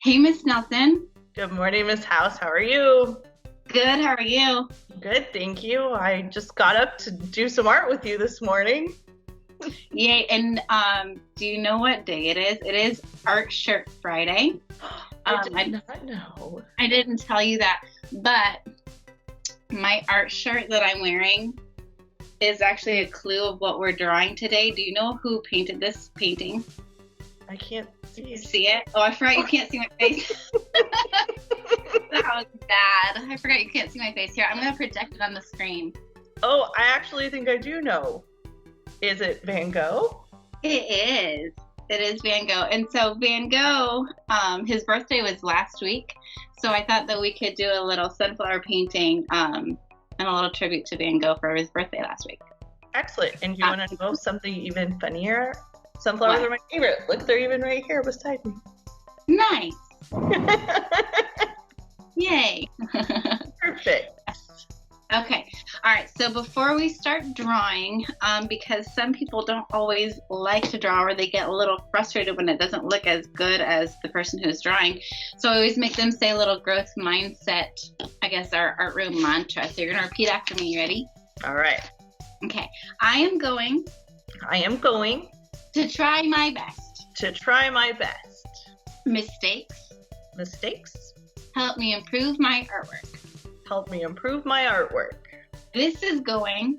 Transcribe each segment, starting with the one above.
Hey, Miss Nelson. Good morning, Miss House. How are you? Good. How are you? Good, thank you. I just got up to do some art with you this morning. Yay. And do you know what day it is? It is Art Shirt Friday. I did not know. I didn't tell you that, but my art shirt that I'm wearing is actually a clue of what we're drawing today. Do you know who painted this painting? I can't see You it. see it? Oh, I forgot you can't see my face. That was bad. I forgot you can't see my face. Here, I'm going to project it on the screen. Oh, I actually think I do know. Is it Van Gogh? It is. It is Van Gogh. And so Van Gogh, his birthday was last week. So I thought that we could do a little sunflower painting and a little tribute to Van Gogh for his birthday last week. Excellent. And you want to know something even funnier? Sunflowers What? are my favorite. Look, they're even right here beside me. Nice. Yay. Perfect. Okay. All right. So before we start drawing, because some people don't always like to draw or they get a little frustrated when it doesn't look as good as the person who's drawing. So I always make them say a little growth mindset, I guess our art room mantra. So you're going to repeat after me. You ready? All right. Okay. I am going to try my best. try my best. Mistakes help me improve my artwork. This is going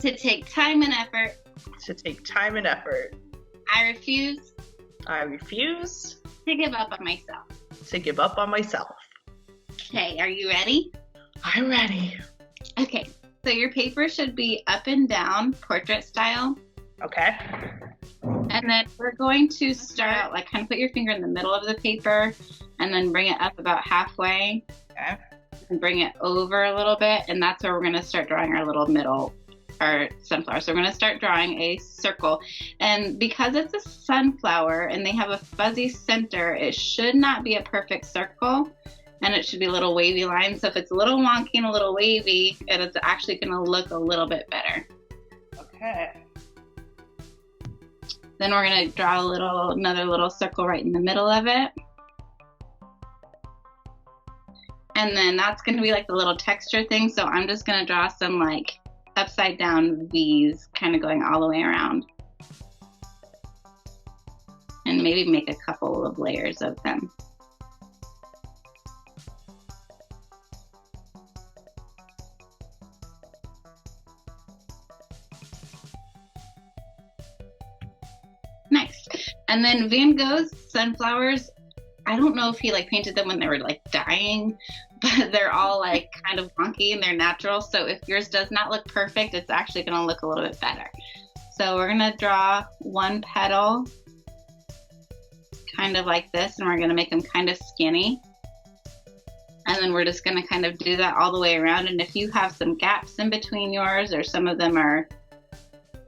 to take time and effort. I refuse to give up on myself. Okay, are you ready? I'm ready. Okay, so your paper should be up and down, portrait style. Okay. And then we're going to start out, like kind of put your finger in the middle of the paper and then bring it up about halfway. Okay. And bring it over a little bit. And that's where we're going to start drawing our little middle, our sunflower. So we're going to start drawing a circle. And because it's a sunflower and they have a fuzzy center, it should not be a perfect circle. And it should be a little wavy line. So if it's a little wonky and a little wavy, it's actually going to look a little bit better. Okay. Then we're going to draw another little circle right in the middle of it. And then that's going to be like the little texture thing. So I'm just going to draw some like upside down V's kind of going all the way around. And maybe make a couple of layers of them. Nice. And then Van Gogh's sunflowers, I don't know if he like painted them when they were like dying, but they're all like kind of wonky and they're natural. So if yours does not look perfect, it's actually going to look a little bit better. So we're going to draw one petal kind of like this, and we're going to make them kind of skinny. And then we're just going to kind of do that all the way around. And if you have some gaps in between yours or some of them are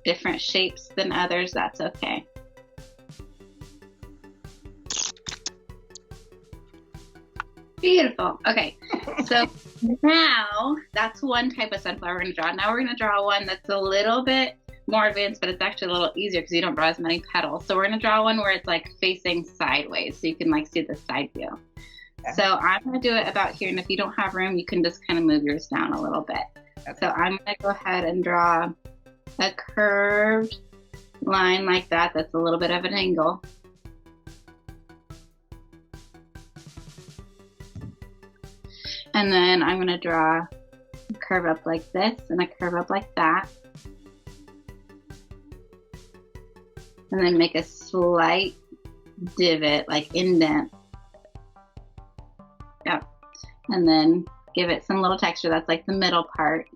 different shapes than others, that's okay. Beautiful. Okay, so now that's one type of sunflower we're going to draw. Now we're going to draw one that's a little bit more advanced, but it's actually a little easier because you don't draw as many petals. So we're going to draw one where it's like facing sideways so you can like see the side view. Okay. So I'm going to do it about here, and if you don't have room, you can just kind of move yours down a little bit. Okay. So I'm going to go ahead and draw a curved line like that that's a little bit of an angle. And then I'm going to draw a curve up like this and a curve up like that. And then make a slight divot, like indent. Yep. And then give it some little texture. That's like the middle part.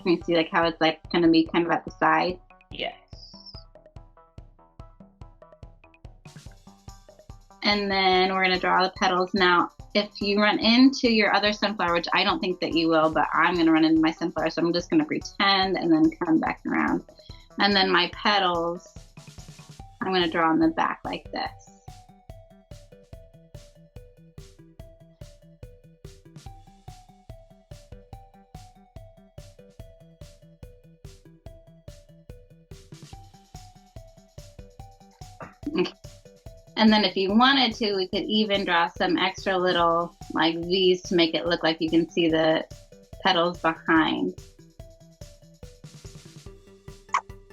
Can you see like how it's like going to be kind of at the side? Yes. And then we're going to draw the petals. Now, if you run into your other sunflower, which I don't think that you will, but I'm going to run into my sunflower, so I'm just going to pretend and then come back around. And then my petals, I'm going to draw on the back like this. Okay. And then if you wanted to, we could even draw some extra little like V's to make it look like you can see the petals behind.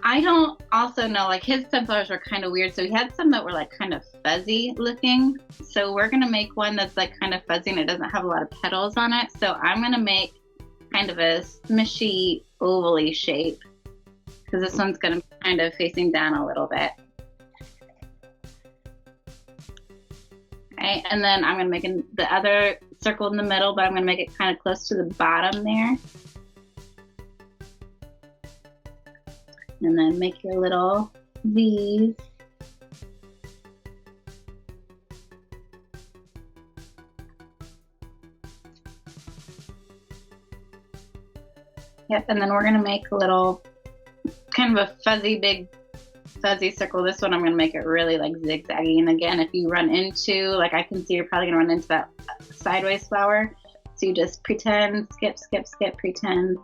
I don't also know, like his sunflowers were kind of weird. So he had some that were like kind of fuzzy looking. So we're gonna make one that's like kind of fuzzy and it doesn't have a lot of petals on it. So I'm gonna make kind of a smushy ovally shape because this one's gonna be kind of facing down a little bit. Okay, and then I'm gonna make the other circle in the middle, but I'm gonna make it kind of close to the bottom there. And then make your little V's. Yep, and then we're gonna make a little, kind of a fuzzy, big fuzzy circle. This one I'm gonna make it really like zigzaggy. And again, if you run into, like I can see you're probably gonna run into that sideways flower. So you just pretend, skip, skip, skip, pretend.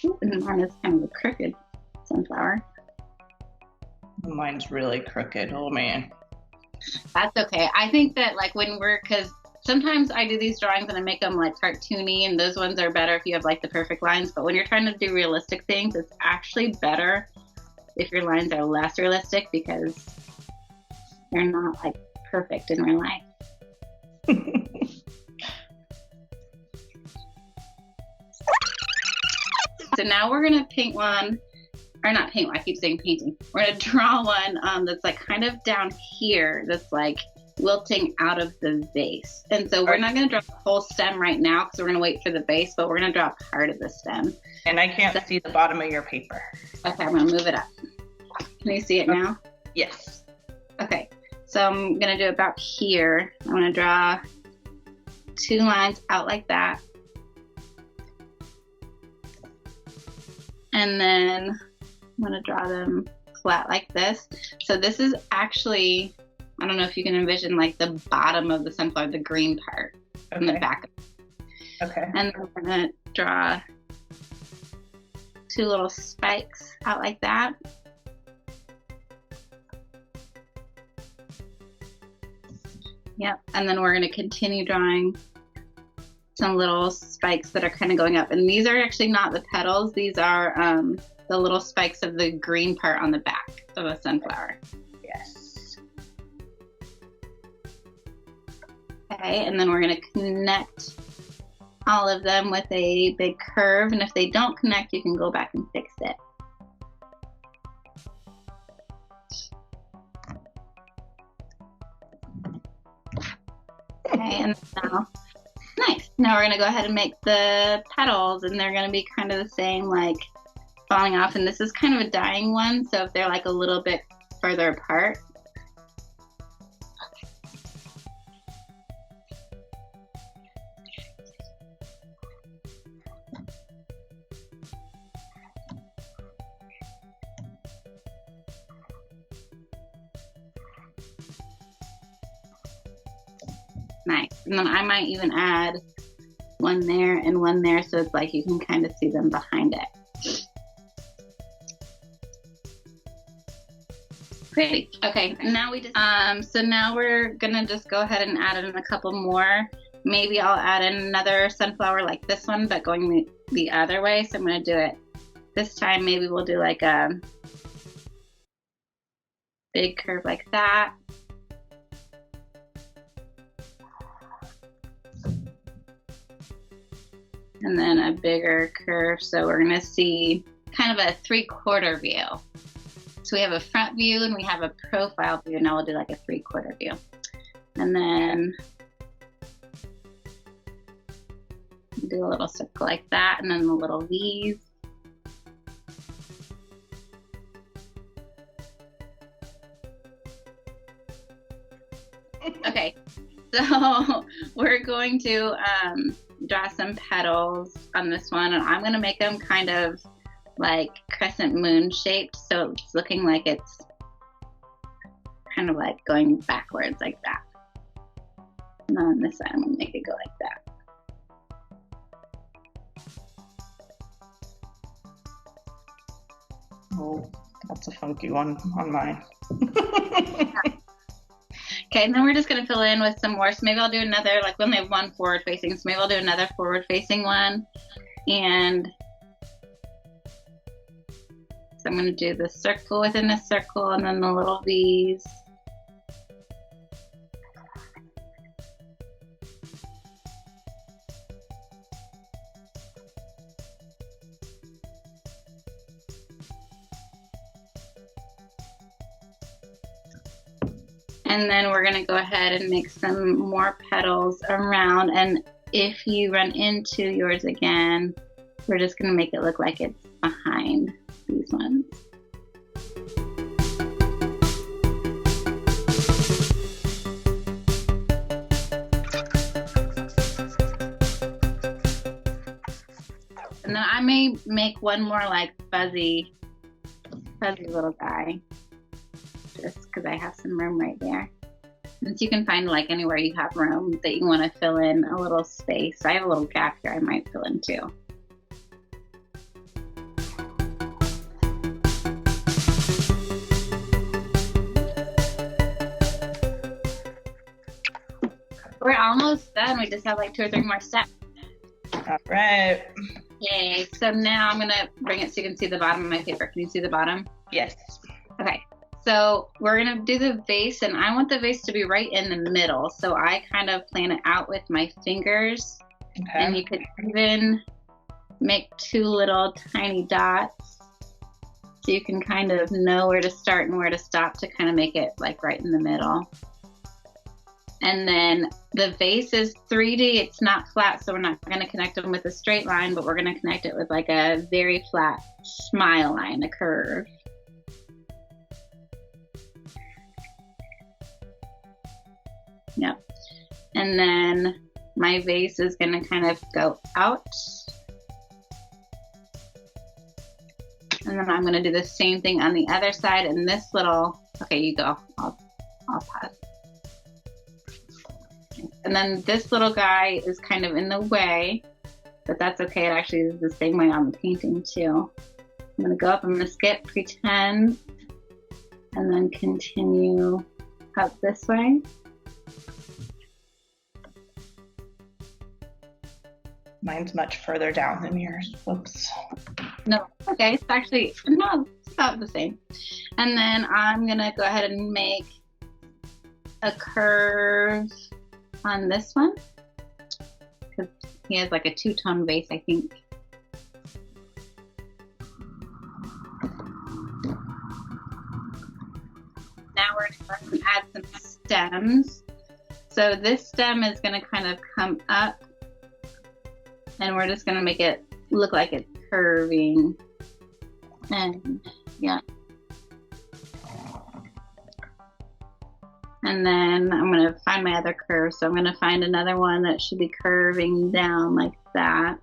Ooh, and mine is kind of a crooked sunflower. Mine's really crooked. Oh man. That's okay. I think that like when because sometimes I do these drawings and I make them like cartoony, and those ones are better if you have like the perfect lines. But when you're trying to do realistic things, it's actually better if your lines are less realistic because they're not like perfect in real life. So now we're gonna paint one, or not paint one, I keep saying painting. We're gonna draw one that's like kind of down here that's like wilting out of the vase. And so we're not gonna draw the whole stem right now because we're gonna wait for the base, but we're gonna draw part of the stem. And I can't see the bottom of your paper. Okay, I'm gonna move it up. Can you see it now? Yes. Okay, so I'm gonna do about here. I'm gonna draw 2 lines out like that. And then I'm gonna draw them flat like this. So this is actually, I don't know if you can envision like the bottom of the sunflower, the green part in the back. Okay. And then we're gonna draw 2 little spikes out like that. Yep, and then we're gonna continue drawing some little spikes that are kind of going up. And these are actually not the petals, these are the little spikes of the green part on the back of a sunflower. Yes. Okay, and then we're gonna connect all of them with a big curve, and if they don't connect, you can go back and fix it. Okay, and now, nice. Now we're gonna go ahead and make the petals, and they're gonna be kind of the same, like falling off, and this is kind of a dying one, so if they're like a little bit further apart. Nice. And then I might even add one there and one there, so it's like you can kind of see them behind it. Great. Okay, now we just so now we're gonna just go ahead and add in a couple more. Maybe I'll add in another sunflower like this one, but going the other way. So I'm gonna do it this time. Maybe we'll do like a big curve like that. And then a bigger curve. So we're gonna see kind of a 3/4 view. So we have a front view and we have a profile view. Now we'll do like a 3/4 view. And then do a little circle like that, and then the little V's. Okay, so we're going to draw some petals on this one, and I'm gonna make them kind of like crescent moon shaped, so it's looking like it's kind of like going backwards like that. And then on this side, I'm gonna make it go like that. Oh, That's a funky one on mine. Okay, and then we're just gonna fill in with some more. So maybe I'll do another, like we only have one forward facing, so maybe I'll do another forward facing one. And so I'm gonna do the circle within the circle and then the little V's. And then we're gonna go ahead and make some more petals around. And if you run into yours again, we're just gonna make it look like it's behind these ones. And then I may make one more like fuzzy little guy, just because I have some room right there. And so you can find like anywhere you have room that you want to fill in a little space. I have a little gap here I might fill in too. We're almost done. We just have like 2 or 3 more steps. All right. Yay. So now I'm going to bring it so you can see the bottom of my paper. Can you see the bottom? Yes. Okay. So we're going to do the vase, and I want the vase to be right in the middle. So I kind of plan it out with my fingers. Okay. And you could even make 2 little tiny dots so you can kind of know where to start and where to stop to kind of make it like right in the middle. And then the vase is 3D. It's not flat, so we're not going to connect them with a straight line, but we're going to connect it with like a very flat smile line, a curve. Yep. And then my vase is going to kind of go out. And then I'm going to do the same thing on the other side. And this little, okay, you go. I'll pause. And then this little guy is kind of in the way, but that's okay. It actually is the same way on the painting too. I'm going to go up, I'm going to skip, pretend, and then continue up this way. Mine's much further down than yours. Whoops. No, okay, it's actually, no, it's about the same. And then I'm going to go ahead and make a curve on this one, because he has like a 2-tone vase, I think. Now we're going to add some stems. So this stem is going to kind of come up, and we're just going to make it look like it's curving. And yeah. And then I'm going to find my other curve. So I'm going to find another one that should be curving down like that.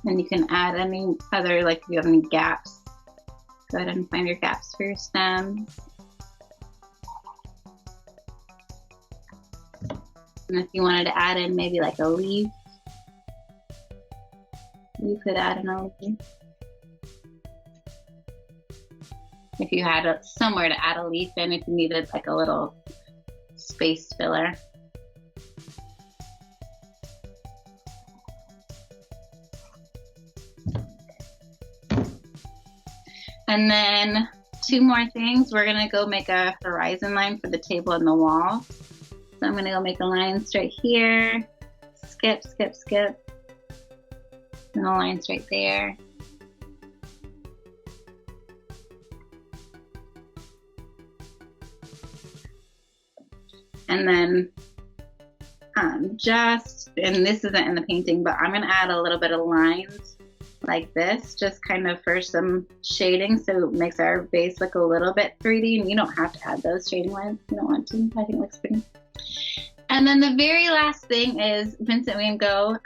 And you can add any other, like if you have any gaps, go ahead and find your gaps for your stems. And if you wanted to add in maybe like a leaf, you could add in a leaf. If you had somewhere to add a leaf in, if you needed like a little space filler. And then 2 more things. We're gonna go make a horizon line for the table and the wall. So I'm gonna go make a line straight here, skip, skip, skip, and a line straight there. And then and this isn't in the painting, but I'm gonna add a little bit of lines like this, just kind of for some shading, so it makes our base look a little bit 3D, and you don't have to add those shading lines if you don't want to. I think it looks pretty. And then the very last thing is Vincent Van Gogh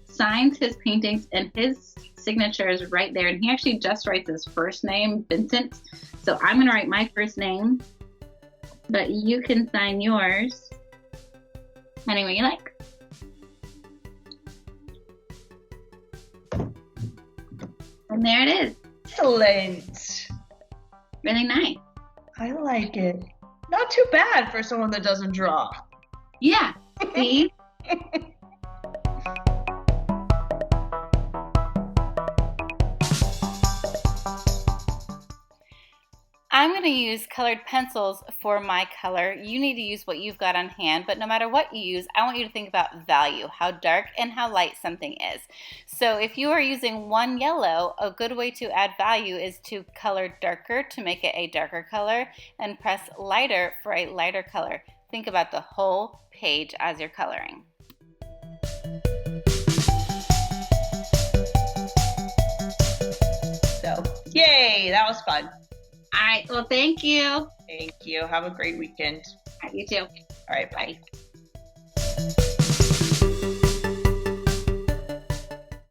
signs his paintings, and his signature is right there, and he actually just writes his first name, Vincent. So I'm gonna write my first name, but you can sign yours any way you like. And there it is. Excellent. Really nice. I like it. Not too bad for someone that doesn't draw. Yeah. See? I'm going to use colored pencils for my color. You need to use what you've got on hand, but no matter what you use, I want you to think about value, how dark and how light something is. So if you are using one yellow, a good way to add value is to color darker to make it a darker color and press lighter for a lighter color. Think about the whole page as you're coloring. So, yay, that was fun. All right, well, thank you. Thank you. Have a great weekend. You too. All right, bye.